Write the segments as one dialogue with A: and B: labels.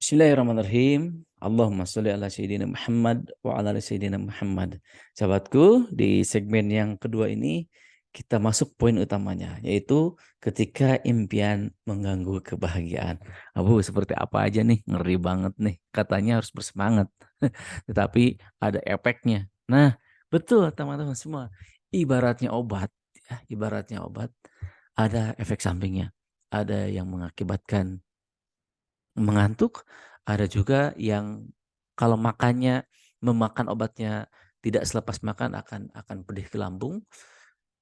A: Bismillahirrahmanirrahim. Allahumma sholli ala sayyidina Muhammad wa ala ali sayyidina Muhammad. Sahabatku, di segmen yang kedua ini kita masuk poin utamanya, yaitu ketika impian mengganggu kebahagiaan. Abu, seperti apa aja nih? Ngeri banget nih. Katanya harus bersemangat. Tetapi ada efeknya. Nah, betul teman-teman semua. Ibaratnya obat, ya, ibaratnya obat, ada efek sampingnya. Ada yang mengakibatkan mengantuk, ada juga yang kalau makannya memakan obatnya tidak selepas makan akan pedih ke lambung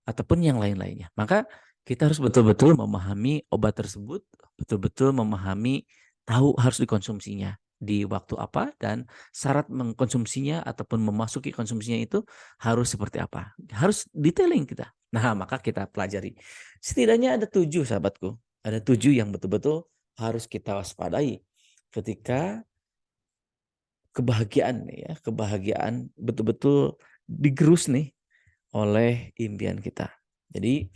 A: ataupun yang lain-lainnya. Maka kita harus betul-betul memahami obat tersebut, betul-betul memahami tahu harus dikonsumsinya di waktu apa dan syarat mengkonsumsinya ataupun memasuki konsumsinya itu harus seperti apa. Harus detailing kita. Nah, maka kita pelajari. Setidaknya ada 7 sahabatku. Ada 7 yang betul-betul harus kita waspadai ketika kebahagiaan nih ya, kebahagiaan betul-betul digerus nih oleh impian kita. Jadi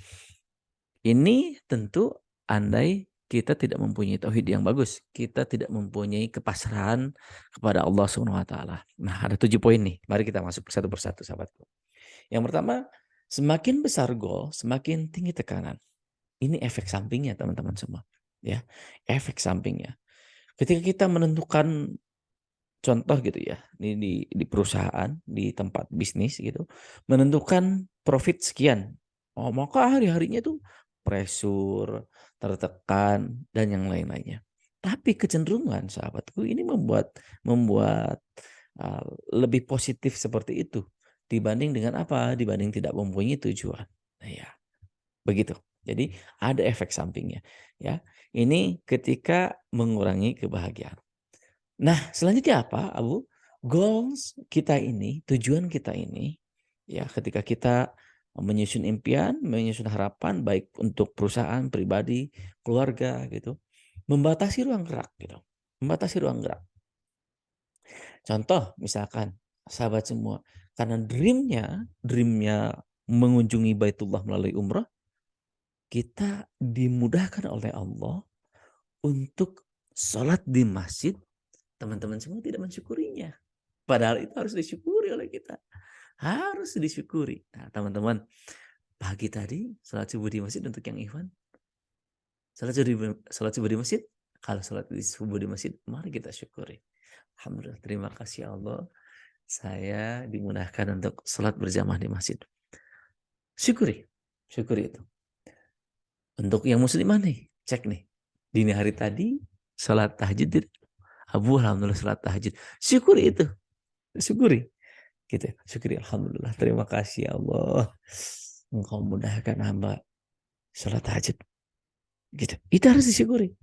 A: ini tentu andai kita tidak mempunyai tauhid yang bagus, kita tidak mempunyai kepasrahan kepada Allah Subhanahu wa taala. Nah, ada 7 poin nih. Mari kita masuk satu persatu sahabatku. Yang pertama, semakin besar goal, semakin tinggi tekanan. Ini efek sampingnya teman-teman semua, ya. Efek sampingnya. Ketika kita menentukan contoh gitu ya, di perusahaan, di tempat bisnis gitu, menentukan profit sekian. Oh, maka hari-harinya tuh pressure, tertekan dan yang lain-lainnya. Tapi kecenderungan sahabatku ini membuat membuat uh, lebih positif seperti itu dibanding dengan apa? Dibanding tidak mempunyai tujuan. Nah, ya, begitu. Jadi ada efek sampingnya, ya. Ini ketika mengurangi kebahagiaan. Nah, selanjutnya apa, Abu? Goals kita ini, tujuan kita ini, ya, ketika kita menyusun impian, menyusun harapan, baik untuk perusahaan, pribadi, keluarga, gitu, membatasi ruang gerak, gitu, membatasi ruang gerak. Contoh, misalkan, sahabat semua, karena dreamnya mengunjungi Baitullah melalui umrah, kita dimudahkan oleh Allah untuk sholat di masjid. Teman-teman semua tidak mensyukurinya. Padahal itu harus disyukuri oleh kita. Harus disyukuri. Nah, teman-teman, pagi tadi salat subuh di masjid untuk yang Ikhwan. Salat subuh di masjid. Kalau salat subuh di masjid, mari kita syukuri. Alhamdulillah, terima kasih Allah. Saya dimudahkan untuk salat berjamaah di masjid. Syukuri. Syukuri itu. Untuk yang muslimah nih, cek nih. Dini hari tadi, salat tahajud. Abu, alhamdulillah salat tahajud. Syukuri itu. Syukuri. Gitu. Syukuri, alhamdulillah. Terima kasih ya Allah. Engkau mudahkan hamba sholat tahajud. Gitu. Itu harus disyukuri.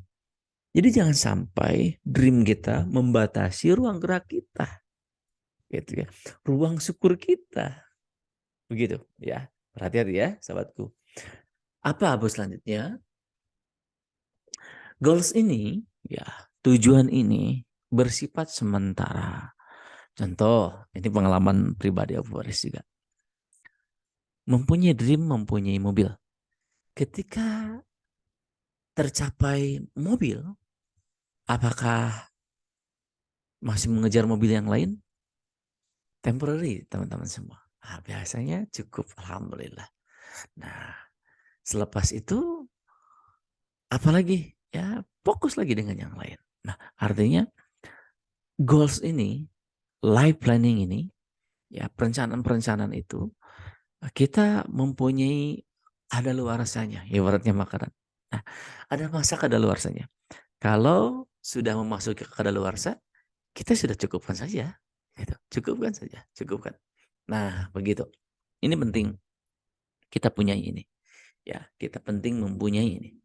A: Jadi jangan sampai dream kita membatasi ruang gerak kita. Gitu ya. Ruang syukur kita. Begitu ya. Hati-hati ya sahabatku. Apa Abu selanjutnya? Goals ini, ya, tujuan ini bersifat sementara. Contoh, ini pengalaman pribadi Abu Baris juga. Mempunyai dream, mempunyai mobil. Ketika tercapai mobil, apakah masih mengejar mobil yang lain? Temporary, teman-teman semua. Nah, biasanya cukup, alhamdulillah. Nah, selepas itu, apalagi? Ya, fokus lagi dengan yang lain. Nah, artinya goals ini, life planning ini, ya, perencanaan-perencanaan itu, kita mempunyai ada luarsanya, ibaratnya makanan. Nah, ada masa kadaluarsanya. Kalau sudah memasuki kadaluarsa, kita sudah cukupkan saja. Gitu. Cukupkan saja, cukupkan. Nah, begitu. Ini penting kita punya ini. Ya, kita penting mempunyai ini.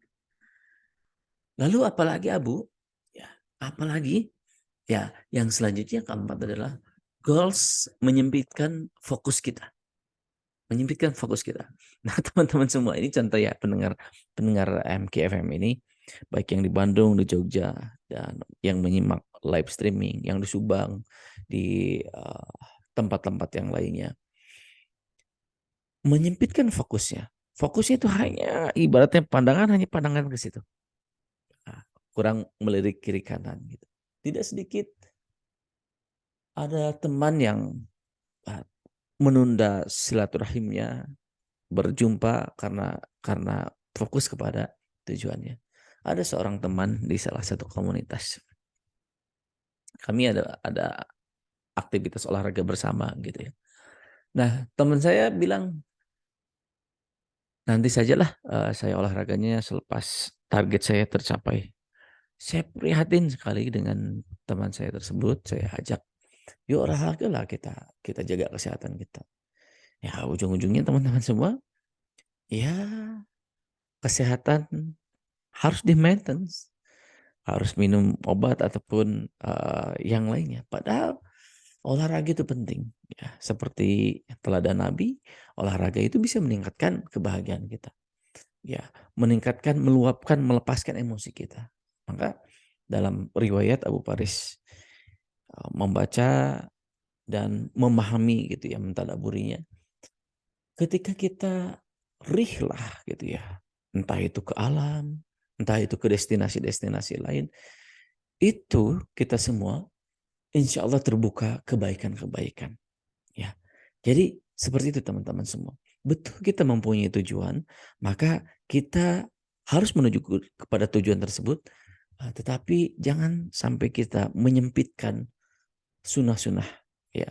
A: Lalu apalagi Abu? Ya, apalagi? Ya, yang selanjutnya keempat adalah goals menyempitkan fokus kita. Menyempitkan fokus kita. Nah, teman-teman semua, ini contoh ya pendengar MKFM ini, baik yang di Bandung, di Jogja, dan yang menyimak live streaming, yang di Subang, di tempat-tempat yang lainnya. Menyempitkan fokusnya. Fokusnya itu hanya ibaratnya pandangan hanya pandangan ke situ. Nah, kurang melirik kiri kanan gitu. Tidak sedikit ada teman yang menunda silaturahimnya, berjumpa karena fokus kepada tujuannya. Ada seorang teman di salah satu komunitas. Kami ada aktivitas olahraga bersama gitu ya. Nah, teman saya bilang, nanti sajalah saya olahraganya selepas target saya tercapai. Saya prihatin sekali dengan teman saya tersebut. Saya ajak, yuk olahraga lah, kita jaga kesehatan kita. Ya ujung-ujungnya teman-teman semua, ya kesehatan harus di maintenance, harus minum obat ataupun yang lainnya. Padahal olahraga itu penting. Ya, seperti teladan Nabi, olahraga itu bisa meningkatkan kebahagiaan kita. Ya, meningkatkan, meluapkan, melepaskan emosi kita. Maka dalam riwayat Abu Faris membaca dan memahami gitu ya, mentadaburinya. Ketika kita rihlah gitu ya, entah itu ke alam, entah itu ke destinasi-destinasi lain, itu kita semua insya Allah terbuka kebaikan-kebaikan. Ya, jadi seperti itu teman-teman semua. Betul kita mempunyai tujuan, maka kita harus menuju kepada tujuan tersebut, tetapi jangan sampai kita menyempitkan sunnah-sunnah, ya,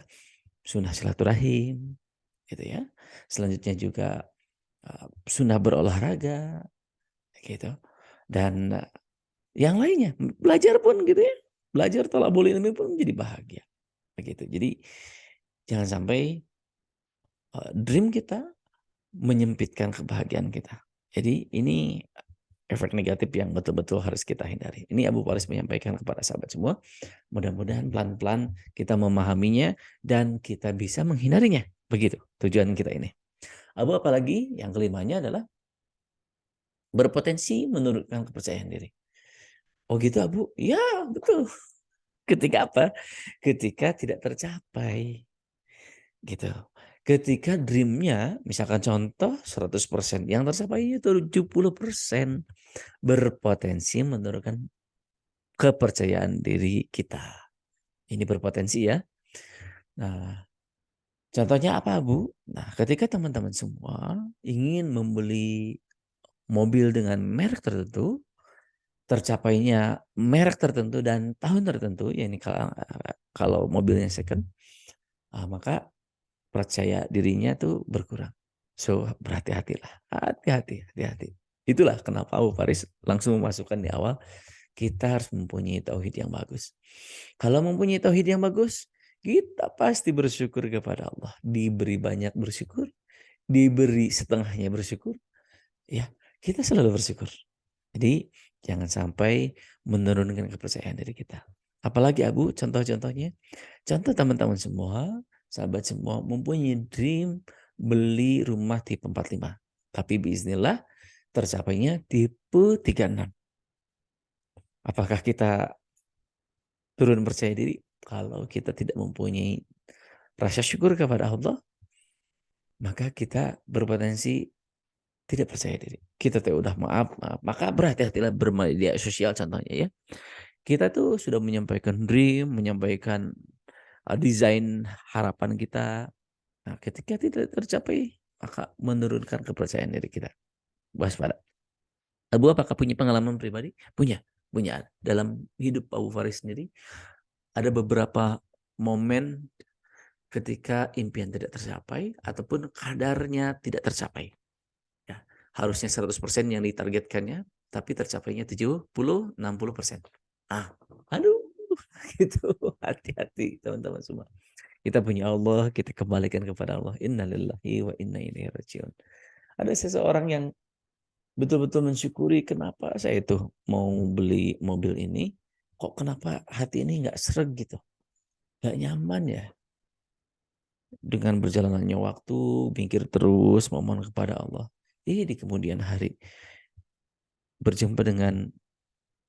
A: sunnah silaturahim, gitu ya. Selanjutnya juga sunnah berolahraga, gitu. Dan yang lainnya, belajar pun gitu ya. Belajar thalabul ilmi pun menjadi bahagia, begitu. Jadi jangan sampai dream kita menyempitkan kebahagiaan kita. Jadi ini efek negatif yang betul-betul harus kita hindari. Ini Abu Faris menyampaikan kepada sahabat semua. Mudah-mudahan pelan-pelan kita memahaminya dan kita bisa menghindarinya. Begitu tujuan kita ini. Abu, apalagi yang kelimanya adalah berpotensi menurunkan kepercayaan diri. Oh gitu Abu? Ya betul. Ketika apa? Ketika tidak tercapai. Gitu. Ketika dreamnya, misalkan contoh 100%, yang tercapai itu 70%, berpotensi menurunkan kepercayaan diri kita. Ini berpotensi ya. Nah, contohnya apa Bu? Nah, ketika teman-teman semua ingin membeli mobil dengan merek tertentu, tercapainya merek tertentu dan tahun tertentu, ya ini kalau mobilnya second, maka percaya dirinya tuh berkurang. So berhati-hatilah, hati-hati. Itulah kenapa Abu Faris langsung memasukkan di awal, kita harus mempunyai tauhid yang bagus. Kalau mempunyai tauhid yang bagus, kita pasti bersyukur kepada Allah. Diberi banyak bersyukur, diberi setengahnya bersyukur, ya kita selalu bersyukur. Jadi jangan sampai menurunkan kepercayaan diri kita. Apalagi Abu, contoh-contohnya. Contoh teman-teman semua, sahabat semua mempunyai dream beli rumah tipe 45. Tapi biiznillah tercapainya tipe 36. Apakah kita turun percaya diri? Kalau kita tidak mempunyai rasa syukur kepada Allah, maka kita berpotensi tidak percaya diri. Kita tuh udah maaf. Maka berhati-hatilah bermedia sosial contohnya ya. Kita tuh sudah menyampaikan dream, menyampaikan desain harapan kita. Nah, ketika tidak tercapai, maka menurunkan kepercayaan diri kita. Waspada. Abu apakah punya pengalaman pribadi? Punya. Punya. Dalam hidup Abu Faris sendiri, ada beberapa momen ketika impian tidak tercapai ataupun kadarnya tidak tercapai. Ya, harusnya 100% yang ditargetkannya, tapi tercapainya 70-60%. Aduh, gitu. Hati-hati teman-teman semua. Kita punya Allah, kita kembalikan kepada Allah. Innalillahi wa inna ilaihi rajiun. Ada seseorang yang betul-betul mensyukuri, kenapa saya itu mau beli mobil ini, kok kenapa hati ini nggak sreg gitu, nggak nyaman ya. Dengan berjalannya waktu, mikir terus, memohon kepada Allah. Di kemudian hari berjumpa dengan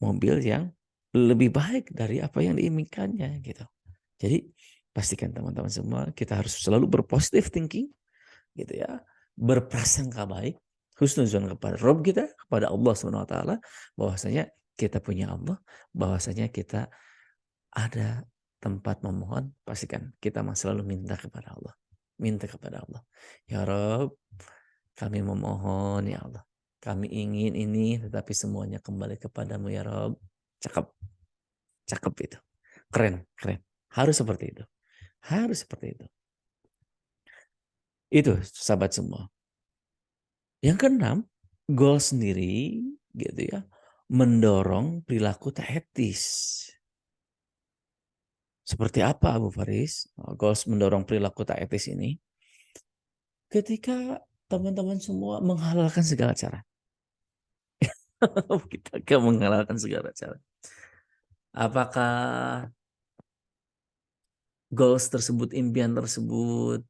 A: mobil yang lebih baik dari apa yang diinginkannya gitu. Jadi pastikan teman-teman semua kita harus selalu berpositif thinking gitu ya, berprasangka baik, husnuzon kepada Rabb kita, kepada Allah Subhanahu wa taala, bahwasanya kita punya Allah, bahwasanya kita ada tempat memohon, pastikan kita selalu minta kepada Allah. Minta kepada Allah. Ya Rob, kami memohon ya Allah. Kami ingin ini, tetapi semuanya kembali kepadamu ya Rob. Cakep, cakep itu. Keren, keren. Harus seperti itu. Harus seperti itu. Itu sahabat semua. Yang keenam, goal sendiri gitu ya, mendorong perilaku tak etis. Seperti apa Abu Faris? Goals mendorong perilaku tak etis ini ketika teman-teman semua menghalalkan segala cara. Kita menghalalkan segala cara. Apakah goals tersebut, impian tersebut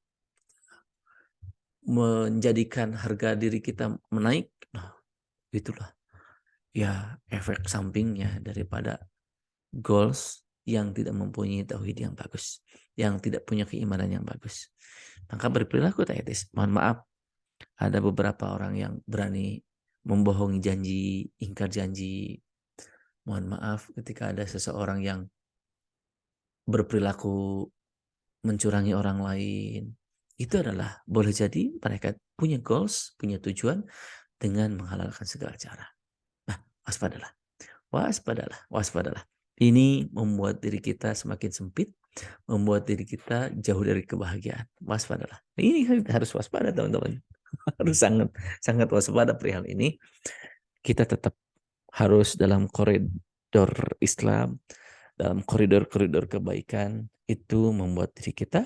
A: menjadikan harga diri kita menaik? Nah, itulah ya efek sampingnya daripada goals yang tidak mempunyai tauhid yang bagus, yang tidak punya keimanan yang bagus. Maka berperilaku tak etis. Mohon maaf, ada beberapa orang yang berani membohongi janji, ingkar janji. Mohon maaf ketika ada seseorang yang berperilaku mencurangi orang lain. Itu adalah boleh jadi mereka punya goals, punya tujuan dengan menghalalkan segala cara. Nah, waspadalah. Waspadalah, waspadalah. Ini membuat diri kita semakin sempit, membuat diri kita jauh dari kebahagiaan. Waspadalah. Ini harus waspada teman-teman. Harus sangat sangat waspada perihal ini. Kita tetap harus dalam koridor Islam, dalam koridor-koridor kebaikan, itu membuat diri kita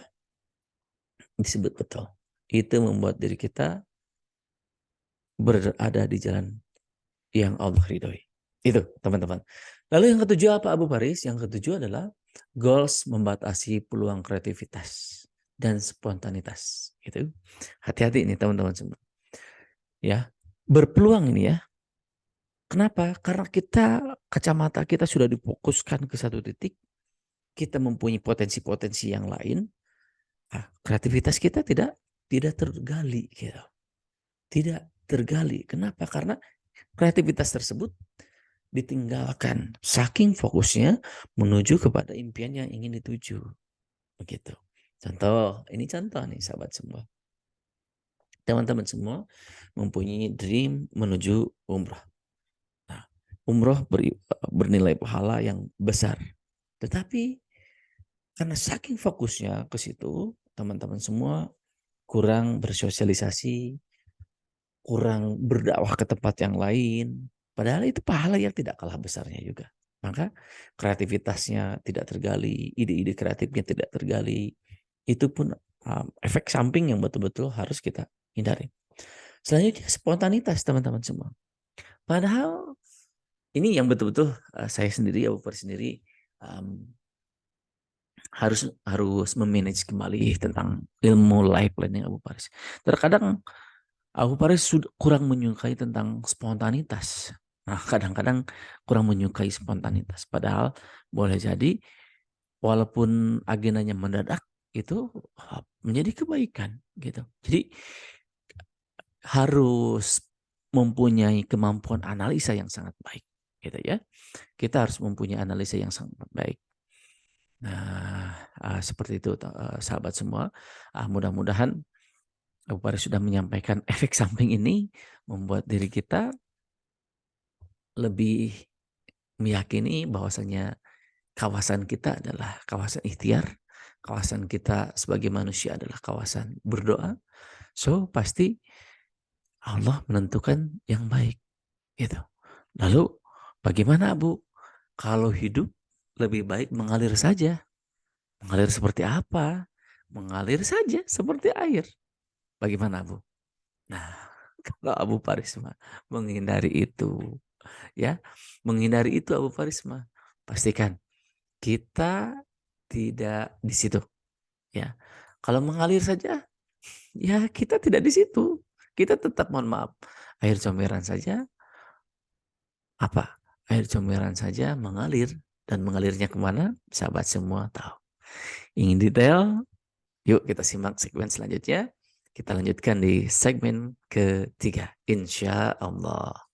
A: disebut betul. Itu membuat diri kita berada di jalan yang Allah ridhoi. Itu teman-teman. Lalu yang ketujuh apa Abu Faris? Yang ketujuh adalah goals membatasi peluang kreativitas dan spontanitas. Itu hati-hati ini teman-teman semua. Ya, berpeluang ini ya. Kenapa? Karena kacamata kita sudah difokuskan ke satu titik. Kita mempunyai potensi-potensi yang lain. Kreativitas kita tidak tergali gitu. Tidak tergali. Kenapa? Karena kreativitas tersebut ditinggalkan saking fokusnya menuju kepada impian yang ingin dituju. Begitu. Ini contoh nih sahabat semua. Teman-teman semua mempunyai dream menuju umrah. Nah, umrah bernilai pahala yang besar. Tetapi karena saking fokusnya ke situ, teman-teman semua kurang bersosialisasi, kurang berdakwah ke tempat yang lain. Padahal itu pahala yang tidak kalah besarnya juga. Maka kreativitasnya tidak tergali, ide-ide kreatifnya tidak tergali. Itu pun efek samping yang betul-betul harus kita hindari. Selanjutnya spontanitas teman-teman semua. Padahal ini yang betul-betul saya sendiri, Abu Faris sendiri harus memanage kembali tentang ilmu life planning Abu Faris. Terkadang Abu Faris kurang menyukai tentang spontanitas. Nah, kadang-kadang kurang menyukai spontanitas. Padahal boleh jadi walaupun agendanya mendadak itu menjadi kebaikan gitu. Jadi harus mempunyai kemampuan analisa yang sangat baik gitu ya. Kita harus mempunyai analisa yang sangat baik. Nah, seperti itu sahabat semua. Mudah-mudahan Abu Faris sudah menyampaikan efek samping ini membuat diri kita lebih meyakini bahwasanya kawasan kita adalah kawasan ikhtiar, kawasan kita sebagai manusia adalah kawasan berdoa. So pasti Allah menentukan yang baik gitu. Lalu bagaimana Bu? Kalau hidup lebih baik mengalir saja. Mengalir seperti apa? Mengalir saja seperti air. Bagaimana Bu? Nah, kalau Abu Faris menghindari itu, ya, menghindari itu Abu Faris pastikan kita tidak di situ, ya. Kalau mengalir saja, ya kita tidak di situ. Kita tetap mohon maaf, air comberan saja apa? Air comberan saja mengalir dan mengalirnya kemana? Sahabat semua tahu. Ingin detail? Yuk kita simak segmen selanjutnya. Kita lanjutkan di segmen ketiga. Insya Allah.